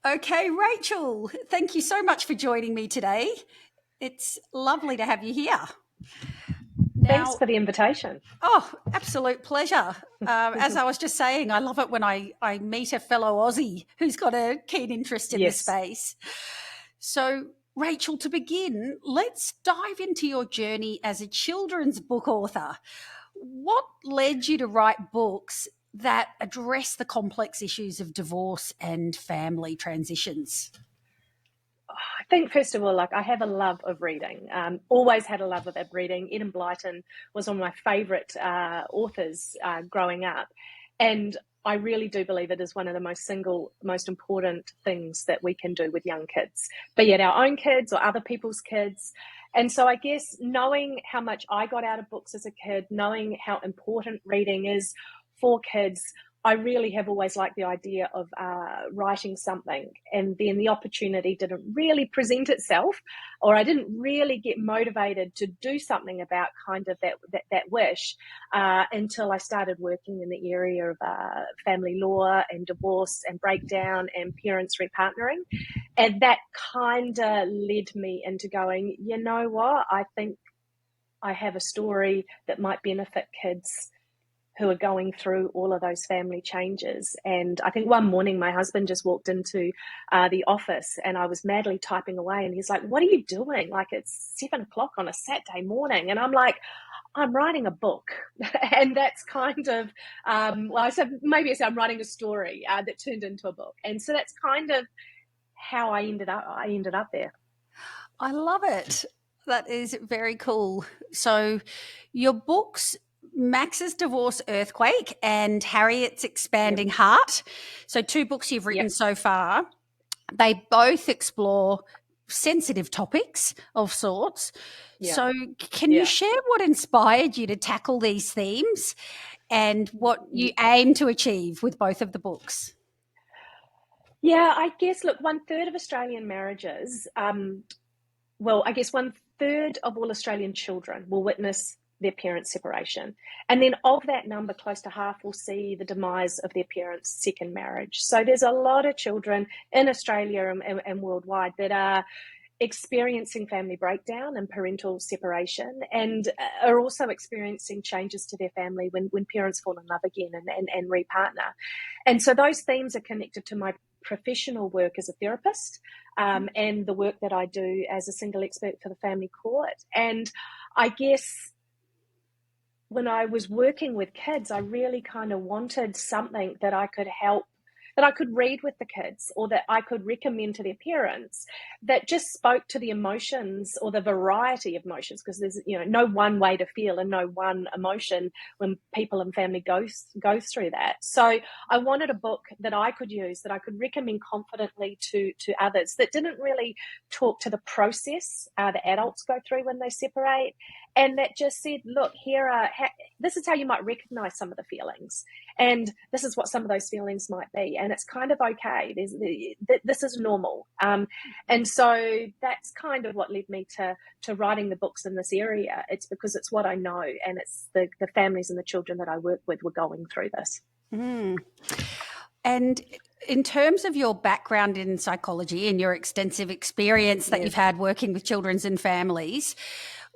Okay, Rachel, thank you so much for joining me today. It's lovely to have you here. Thanks Now, for the invitation. absolute pleasure. As I was just saying, I love it when I meet a fellow Aussie who's got a keen interest in this Yes. space. So, Rachel, to begin, let's dive into your journey as a children's book author. What led you to write books that address the complex issues of divorce and family transitions? I think, first of all, I have a love of reading. Always had a love of reading. Eden Blyton was one of my favourite authors growing up. And I really do believe it is one of the most important things that we can do with young kids, be it our own kids or other people's kids. And so I guess knowing how much I got out of books as a kid, knowing how important reading is for kids, I really have always liked the idea of writing something, and then the opportunity didn't really present itself, or I didn't really get motivated to do something about kind of that wish until I started working in the area of family law and divorce and breakdown and parents repartnering, and that kind of led me into going, you know what, I think I have a story that might benefit kids who are going through all of those family changes. And I think one morning my husband just walked into the office and I was madly typing away, and he's like, "What are you doing? Like, it's 7 o'clock on a Saturday morning." And I'm like, "I'm writing a book." And that's kind of, I said, maybe I said I'm writing a story that turned into a book. And so that's kind of how I ended up there. I love it. That is very cool. So, your books, Max's Divorce Earthquake and Harriet's Yep. Expanding Heart. So, two books you've written Yep. so far. They both explore sensitive topics of sorts. Yeah. So, can you Yeah. share what inspired you to tackle these themes and what you aim to achieve with both of the books? Yeah, I guess, look, one third of Australian marriages, well, I guess one third of all Australian children will witness their parents' separation. And then of that number, close to half will see the demise of their parents' second marriage. So there's a lot of children in Australia and worldwide that are experiencing family breakdown and parental separation, and are also experiencing changes to their family when parents fall in love again and repartner. And so those themes are connected to my professional work as a therapist, and the work that I do as a single expert for the family court. And I guess when I was working with kids, I really kind of wanted something that I could help, that I could read with the kids, or that I could recommend to their parents, that just spoke to the emotions or the variety of emotions, because there's no one way to feel and no one emotion when people and family goes through that. So I wanted a book that I could use, that I could recommend confidently to others, that didn't really talk to the process the adults go through when they separate, and that just said, look, this is how you might recognize some of the feelings, and this is what some of those feelings might be, and it's kind of okay. This is normal, and so that's kind of what led me to writing the books in this area. It's because it's what I know, and it's the families and the children that I work with were going through this. And in terms of your background in psychology and your extensive experience that you've had working with children's and families,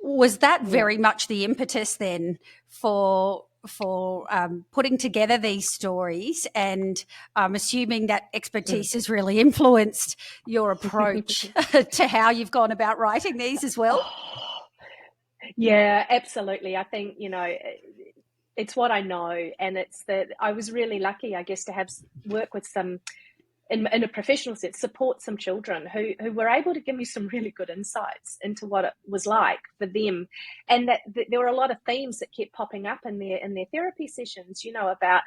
was that very much the impetus then for putting together these stories? And I'm assuming that expertise has really influenced your approach to how you've gone about writing these as well. Yeah, absolutely. I think, it's what I know, and it's that I was really lucky, I guess, to have work with some, in a professional sense, support some children who were able to give me some really good insights into what it was like for them, and that there were a lot of themes that kept popping up in their therapy sessions. About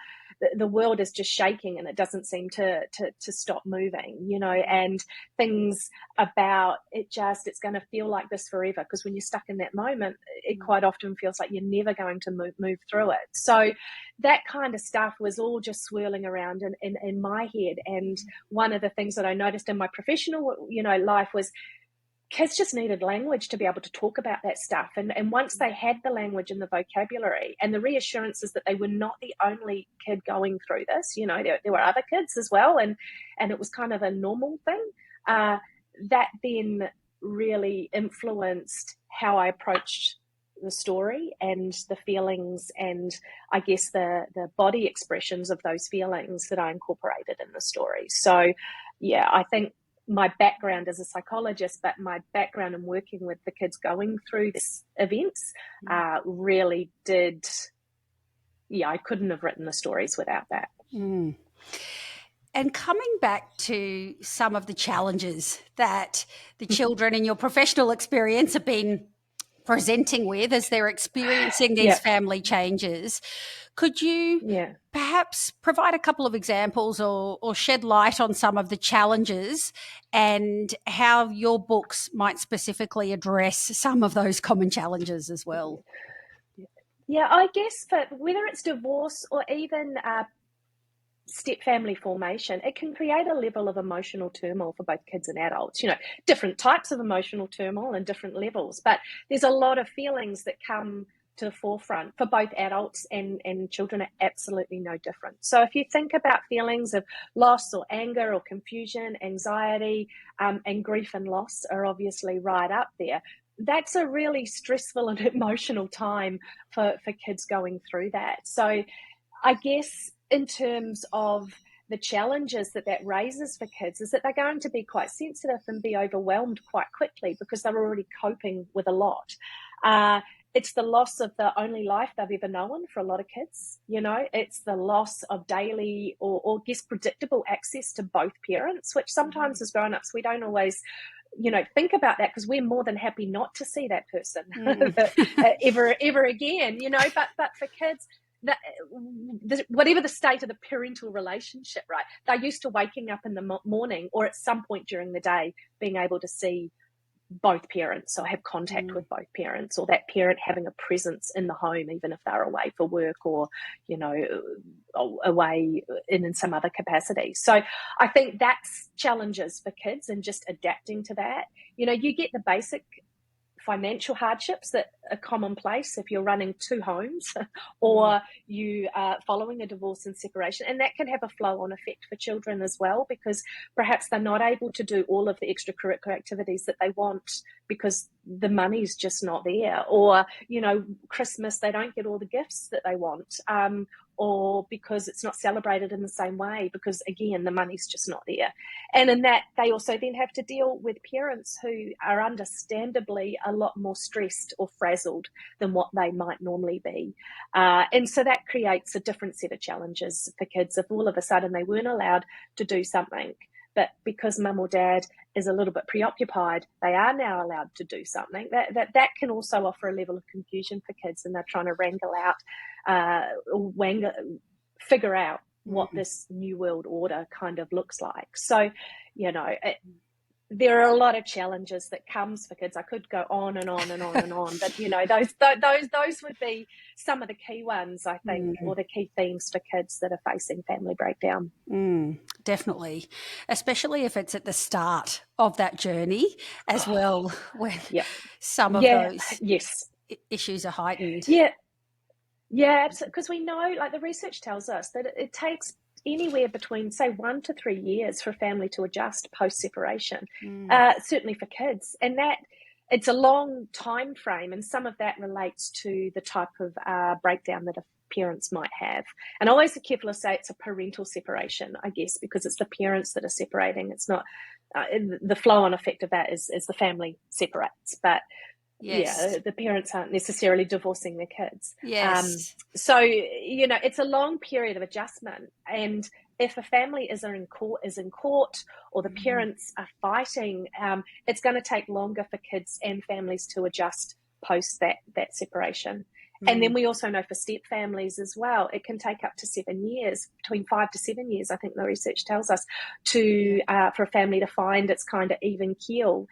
the world is just shaking and it doesn't seem to stop moving. And things about it's going to feel like this forever, because when you're stuck in that moment, it quite often feels like you're never going to move through it. So that kind of stuff was all just swirling around in my head. And one of the things that I noticed in my professional life was kids just needed language to be able to talk about that stuff. And once they had the language and the vocabulary and the reassurances that they were not the only kid going through this, there were other kids as well, and it was kind of a normal thing, that then really influenced how I approached the story and the feelings, and I guess the body expressions of those feelings that I incorporated in the story. So yeah, I think my background as a psychologist, but my background in working with the kids going through these events really did, I couldn't have written the stories without that. Mm. And coming back to some of the challenges that the children in your professional experience have been presenting with as they're experiencing these family changes, could you perhaps provide a couple of examples or shed light on some of the challenges and how your books might specifically address some of those common challenges as well? Yeah, I guess that whether it's divorce or even step family formation, it can create a level of emotional turmoil for both kids and adults. Different types of emotional turmoil and different levels, but there's a lot of feelings that come to the forefront for both adults and children are absolutely no different. So if you think about feelings of loss or anger or confusion, anxiety, and grief and loss are obviously right up there. That's a really stressful and emotional time for kids going through that. So I guess in terms of the challenges that raises for kids is that they're going to be quite sensitive and be overwhelmed quite quickly because they're already coping with a lot. It's the loss of the only life they've ever known for a lot of kids. It's the loss of daily or guess predictable access to both parents, which sometimes as grown-ups we don't always think about that because we're more than happy not to see that person ever again, but for kids, whatever the state of the parental relationship, right, they're used to waking up in the morning or at some point during the day being able to see both parents or have contact with both parents, or that parent having a presence in the home even if they're away for work or away in some other capacity. So I think that's challenges for kids and just adapting to that. You get the basic financial hardships that are commonplace if you're running two homes or you are following a divorce and separation, and that can have a flow-on effect for children as well because perhaps they're not able to do all of the extracurricular activities that they want because the money's just not there, or Christmas they don't get all the gifts that they want, or because it's not celebrated in the same way because, again, the money's just not there. And in that, they also then have to deal with parents who are understandably a lot more stressed or frazzled than what they might normally be. And so that creates a different set of challenges for kids if all of a sudden they weren't allowed to do something, but because mum or dad is a little bit preoccupied, they are now allowed to do something. That can also offer a level of confusion for kids, and they're trying to figure out what this new world order kind of looks like. So, there are a lot of challenges that comes for kids. I could go on and on and on and on, but those would be some of the key ones, I think, or the key themes for kids that are facing family breakdown. Definitely, especially if it's at the start of that journey as well, when some of those issues are heightened. Yeah, absolutely. Because we know, like the research tells us, that it takes anywhere between, say, 1 to 3 years for a family to adjust post-separation, certainly for kids. And that it's a long time frame, and some of that relates to the type of breakdown that parents might have. And I always be careful to say it's a parental separation, I guess, because it's the parents that are separating. It's not the flow-on effect of that is the family separates, but the parents aren't necessarily divorcing their kids. So it's a long period of adjustment, and if a family is in court or the parents are fighting, it's going to take longer for kids and families to adjust post that separation. And then we also know for step families as well, it can take up to 7 years, between 5 to 7 years, I think the research tells us, to for a family to find its kind of even keel.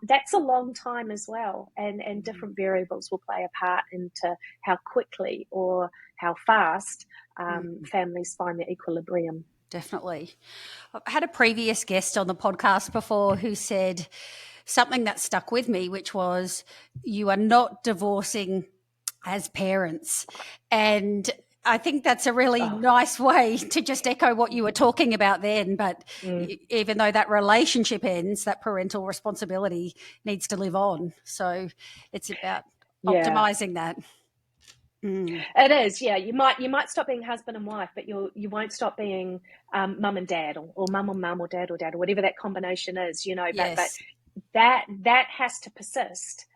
That's a long time as well, and different variables will play a part into how quickly or how fast families find their equilibrium. Definitely. I had a previous guest on the podcast before who said something that stuck with me, which was you are not divorcing as parents. And I think that's a really nice way to just echo what you were talking about then. But even though that relationship ends, that parental responsibility needs to live on. So it's about optimizing that. It is, yeah. You might stop being husband and wife, but you won't stop being mum and dad, or mum or mum, or dad, or whatever that combination is, Yes. But that has to persist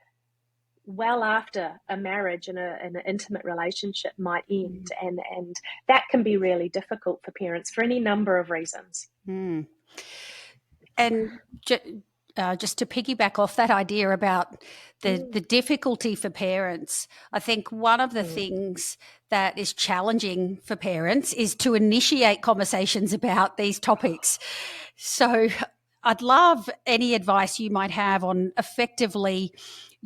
well after a marriage and an intimate relationship might end, and that can be really difficult for parents for any number of reasons. And just to piggyback off that idea about the difficulty for parents, I think one of the things that is challenging for parents is to initiate conversations about these topics. So I'd love any advice you might have on effectively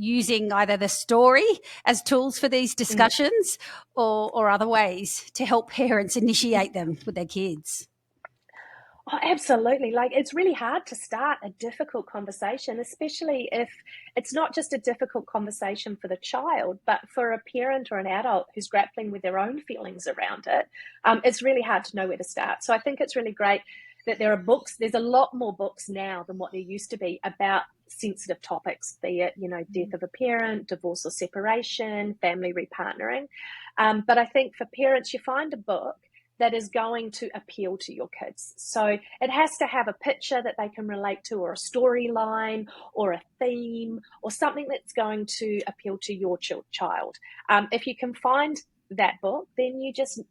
using either the story as tools for these discussions or other ways to help parents initiate them with their kids. Oh, absolutely. Like, it's really hard to start a difficult conversation, especially if it's not just a difficult conversation for the child, but for a parent or an adult who's grappling with their own feelings around it. It's really hard to know where to start. So I think it's really great that there are books. There's a lot more books now than what there used to be about sensitive topics, be it, death of a parent, divorce or separation, family repartnering. But I think for parents, you find a book that is going to appeal to your kids. So it has to have a picture that they can relate to, or a storyline, or a theme, or something that's going to appeal to your child. If you can find that book, then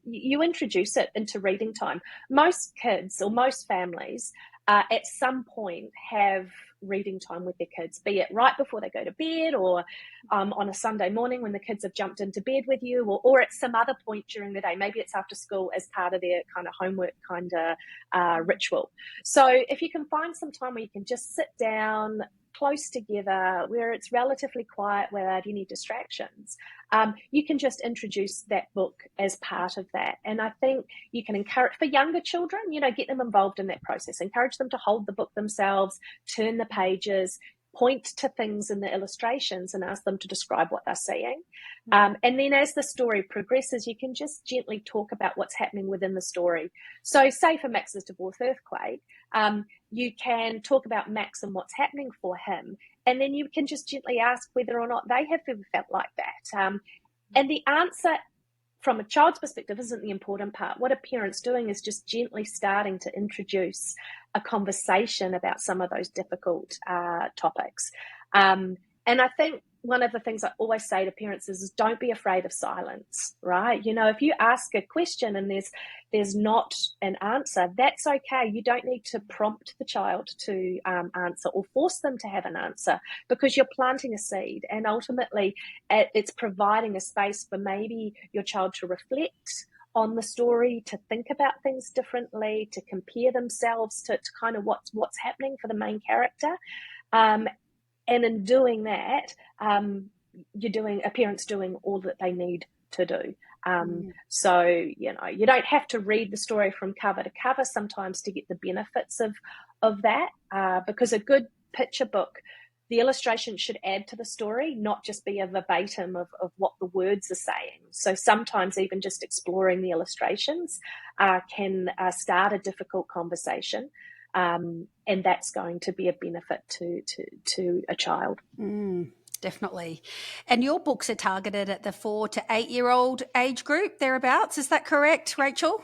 you introduce it into reading time. Most kids, or most families, at some point have reading time with their kids, be it right before they go to bed, or on a Sunday morning when the kids have jumped into bed with you, or at some other point during the day. Maybe it's after school as part of their kind of homework kind of ritual. So if you can find some time where you can just sit down close together, where it's relatively quiet without any distractions, you can just introduce that book as part of that. And I think you can encourage, for younger children, get them involved in that process, encourage them to hold the book themselves, turn the pages, point to things in the illustrations and ask them to describe what they're seeing. And then as the story progresses, you can just gently talk about what's happening within the story. So say for Max's divorce earthquake, you can talk about Max and what's happening for him. And then you can just gently ask whether or not they have ever felt like that. And the answer from a child's perspective isn't the important part. What a parent's doing is just gently starting to introduce a conversation about some of those difficult topics. And I think one of the things I always say to parents is don't be afraid of silence, right? If you ask a question and there's not an answer, that's okay. You don't need to prompt the child to answer or force them to have an answer, because you're planting a seed, and ultimately it's providing a space for maybe your child to reflect on the story, to think about things differently, to compare themselves to kind of what's happening for the main character. And in doing that, a parent's doing all that they need to do. So, you don't have to read the story from cover to cover sometimes to get the benefits of that, because a good picture book, the illustration should add to the story, not just be a verbatim of what the words are saying. So sometimes even just exploring the illustrations can start a difficult conversation. And that's going to be a benefit to a child. Definitely. And your books are targeted at the 4 to 8 year old age group, thereabouts. Is that correct, Rachel?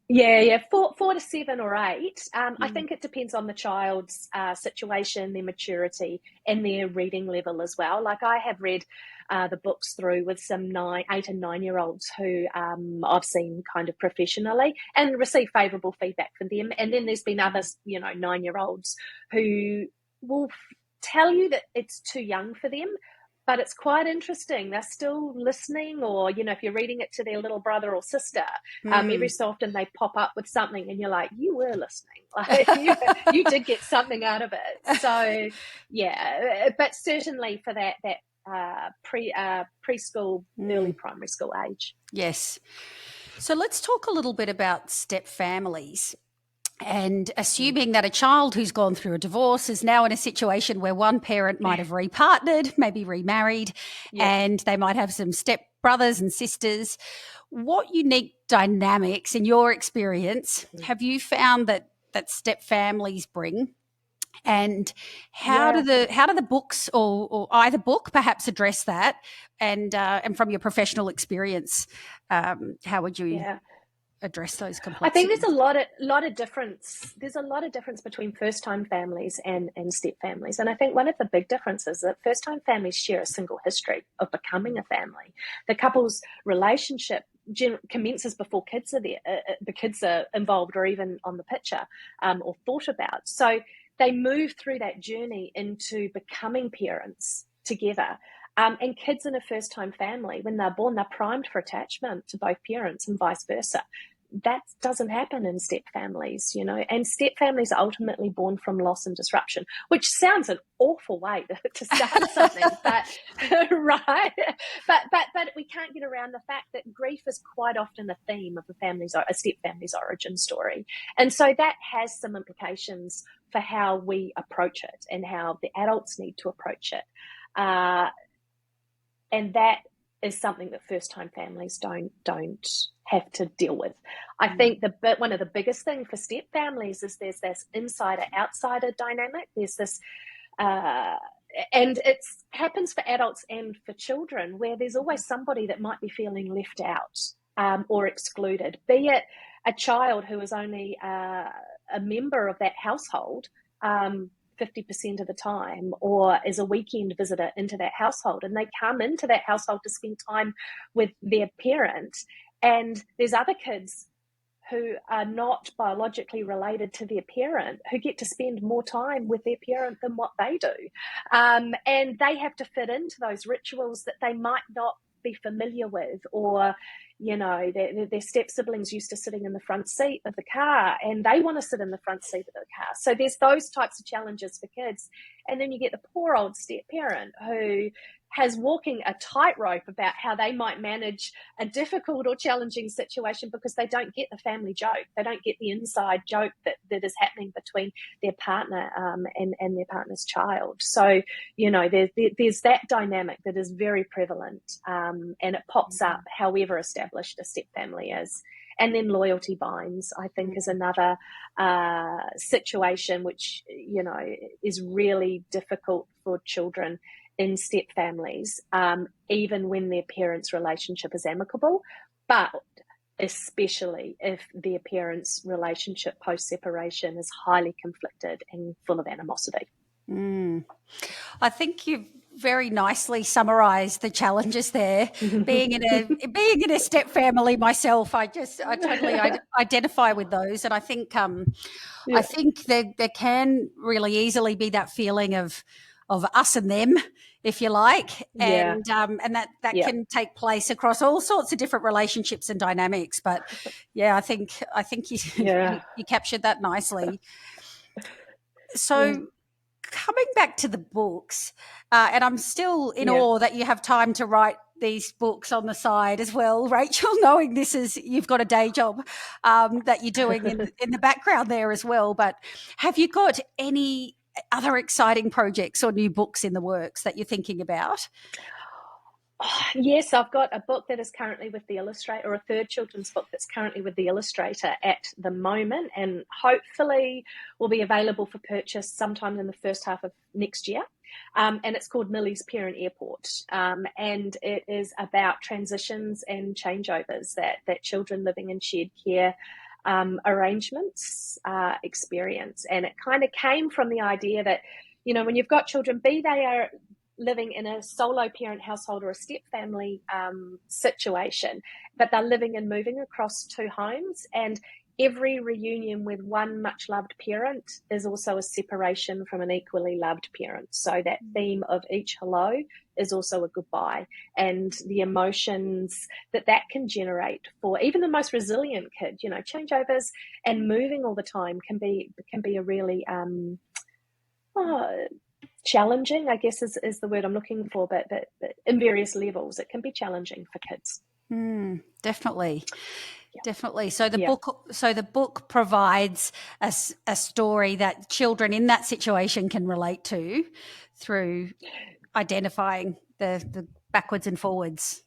Yeah, 4 to 7 or 8. I think it depends on the child's situation, their maturity, and their reading level as well. Like, I have read the books through with some 8 and 9 year olds who I've seen kind of professionally and received favourable feedback from them. And then there's been others, 9 year olds who will tell you that it's too young for them, but it's quite interesting. They're still listening, or, if you're reading it to their little brother or sister, every so often they pop up with something and you're like, you were listening. Like, you did get something out of it. So, yeah, but certainly for that preschool, early primary school age. Yes. So let's talk a little bit about step families. And assuming that a child who's gone through a divorce is now in a situation where one parent might have repartnered, maybe remarried, and they might have some step brothers and sisters. What unique dynamics in your experience have you found that step families bring? And how do the books or either book perhaps address that? And from your professional experience, how would you address those I think complexities? there's a lot of difference. There's a lot of difference between first-time families and step families, and I think one of the big differences is that first-time families share a single history of becoming a family. The couple's relationship commences before kids are there, the kids are involved or even on the picture or thought about. So they move through that journey into becoming parents together. And kids in a first-time family, when they're born, they're primed for attachment to both parents and vice versa. That doesn't happen in step families, you know, and step families are ultimately born from loss and disruption, which sounds an awful way to start something, but right, but we can't get around the fact that grief is quite often a theme of a step family's origin story, and so that has some implications for how we approach it and how the adults need to approach it. And that is something that first-time families don't have to deal with. I think one of the biggest things for step families is there's this insider-outsider dynamic. There's this, and it happens for adults and for children, where there's always somebody that might be feeling left out or excluded, be it a child who is only a member of that household 50% of the time, or as a weekend visitor into that household, and they come into that household to spend time with their parent, and there's other kids who are not biologically related to their parent who get to spend more time with their parent than what they do, and they have to fit into those rituals that they might not be familiar with, or you know, their step siblings used to sitting in the front seat of the car and they want to sit in the front seat of the car. So there's those types of challenges for kids. And then you get the poor old step parent who has walking a tightrope about how they might manage a difficult or challenging situation because they don't get the family joke. They don't get the inside joke that is happening between their partner and their partner's child. So, you know, there's that dynamic that is very prevalent, and it pops up however established a step family is. And then loyalty binds, I think, is another situation which, you know, is really difficult for children in step families, even when their parents' relationship is amicable, but especially if their parents' relationship post-separation is highly conflicted and full of animosity. I think you've very nicely summarised the challenges there. being in a step family myself, I totally identify with those, and I think I think there can really easily be that feeling of us and them, if you like, and that can take place across all sorts of different relationships and dynamics. But I think you captured that nicely. So coming back to the books, and I'm still in awe that you have time to write these books on the side as well, Rachel, knowing this is, you've got a day job that you're doing in the background there as well. But have you got any other exciting projects or new books in the works that you're thinking about? Yes, I've got a book that is currently with the illustrator, or a third children's book that's currently with the illustrator at the moment, and hopefully will be available for purchase sometime in the first half of next year. And it's called Millie's Parent Airport. And it is about transitions and changeovers that children living in shared care arrangements experience. And it kind of came from the idea that, you know, when you've got children, be they are living in a solo parent household or a step family situation, but they're living and moving across two homes, and every reunion with one much loved parent is also a separation from an equally loved parent. So that theme of each hello is also a goodbye, and the emotions that can generate for even the most resilient kid, you know, changeovers and moving all the time can be a really challenging, I guess is the word I'm looking for, but in various levels, it can be challenging for kids. Definitely. Yeah. Definitely. So Yeah. the book provides a story that children in that situation can relate to through identifying the backwards and forwards.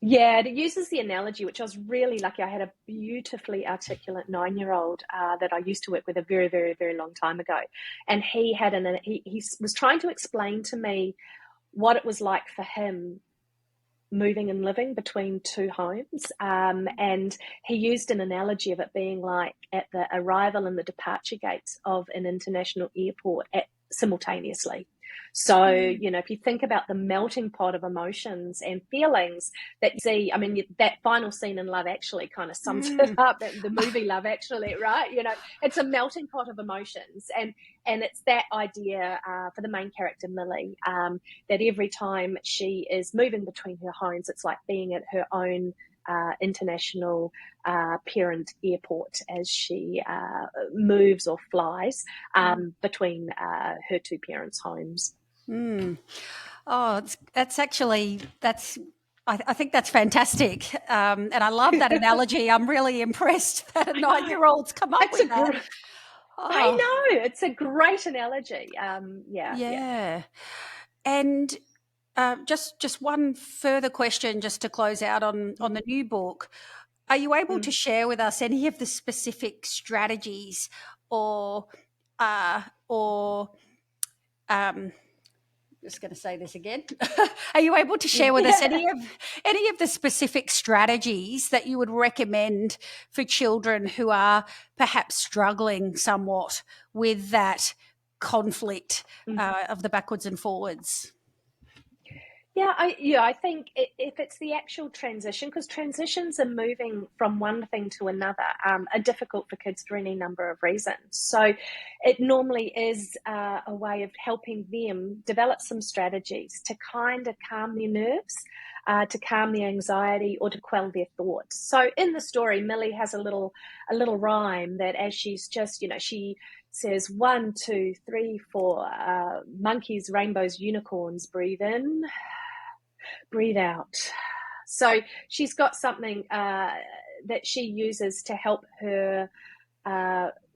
Yeah, it uses the analogy, which I was really lucky. I had a beautifully articulate 9-year-old that I used to work with a very, very, very long time ago, and he was trying to explain to me what it was like for him moving and living between two homes. And he used an analogy of it being like at the arrival and the departure gates of an international airport simultaneously. So, if you think about the melting pot of emotions and feelings that you see, I mean, that final scene in Love Actually kind of sums it up, the movie Love Actually, right? It's a melting pot of emotions. And it's that idea for the main character, Millie, that every time she is moving between her homes, it's like being at her own international parent airport as she moves or flies between her two parents' homes. Oh, I think that's fantastic. And I love that analogy. I'm really impressed that a 9-year-old's come up It's with that. I Oh, know, it's a great analogy. Yeah. yeah. And just one further question, just to close out on the new book. Are you able to share with us any of the specific strategies or just going to say this again. Are you able to share with us any of the specific strategies that you would recommend for children who are perhaps struggling somewhat with that conflict of the backwards and forwards? I think if it's the actual transition, because transitions are moving from one thing to another, are difficult for kids for any number of reasons. So it normally is a way of helping them develop some strategies to kind of calm their nerves, to calm the anxiety, or to quell their thoughts. So in the story, Millie has a little rhyme that as she's just, she says 1, 2, 3, 4, monkeys, rainbows, unicorns, breathe in, breathe out. So she's got something that she uses to help her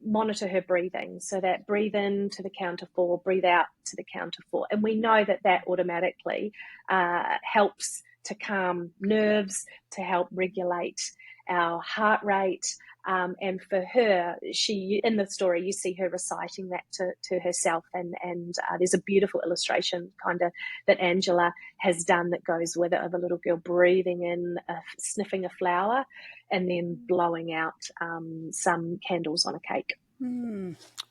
monitor her breathing. So that breathe in to the count of 4, breathe out to the count of 4. And we know that automatically helps to calm nerves, to help regulate our heart rate. And for her, she, in the story, you see her reciting that to herself, and there's a beautiful illustration kind of that Angela has done that goes with it, of a little girl breathing in, sniffing a flower, and then blowing out some candles on a cake.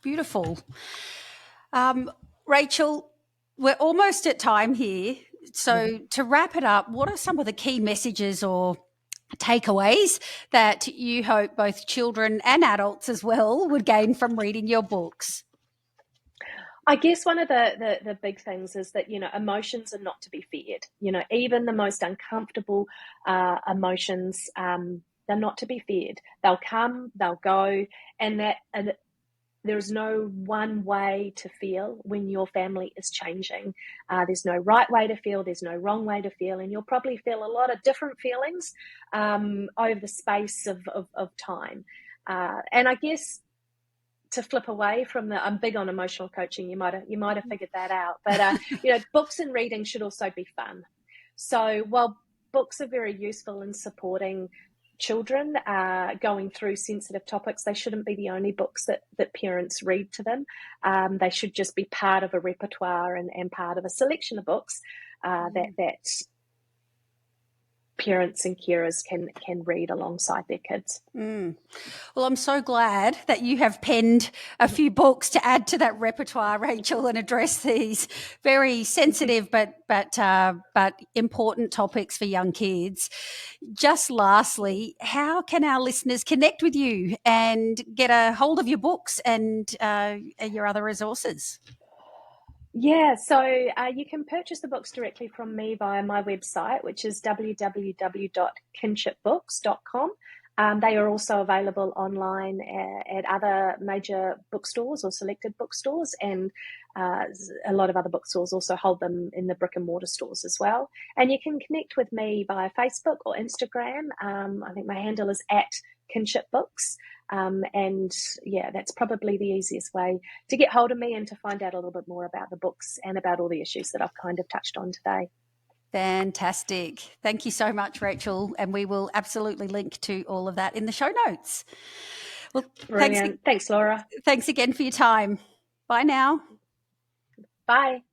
Beautiful. Rachel, we're almost at time here. So to wrap it up, what are some of the key messages or takeaways that you hope both children and adults as well would gain from reading your books? I guess one of the big things is that, emotions are not to be feared. Even the most uncomfortable emotions, they're not to be feared. They'll come, they'll go, and there's no one way to feel when your family is changing. There's no right way to feel, there's no wrong way to feel, and you'll probably feel a lot of different feelings over the space of time. And I guess to flip away from I'm big on emotional coaching. You might have figured that out, but books and reading should also be fun. So while books are very useful in supporting children going through sensitive topics, they shouldn't be the only books that parents read to them. They should just be part of a repertoire and part of a selection of books that parents and carers can read alongside their kids. Well, I'm so glad that you have penned a few books to add to that repertoire, Rachel, and address these very sensitive but important topics for young kids. Just lastly, how can our listeners connect with you and get a hold of your books and your other resources? Yeah, so you can purchase the books directly from me via my website, which is www.kinshipbooks.com. They are also available online at other major bookstores or selected bookstores, and a lot of other bookstores also hold them in the brick and mortar stores as well. And you can connect with me via Facebook or Instagram. I think my handle is at Kinship Books. And yeah, that's probably the easiest way to get hold of me and to find out a little bit more about the books and about all the issues that I've kind of touched on today. Fantastic. Thank you so much, Rachel. And we will absolutely link to all of that in the show notes. Well, brilliant. Thanks, Laura. Thanks again for your time. Bye now. Bye.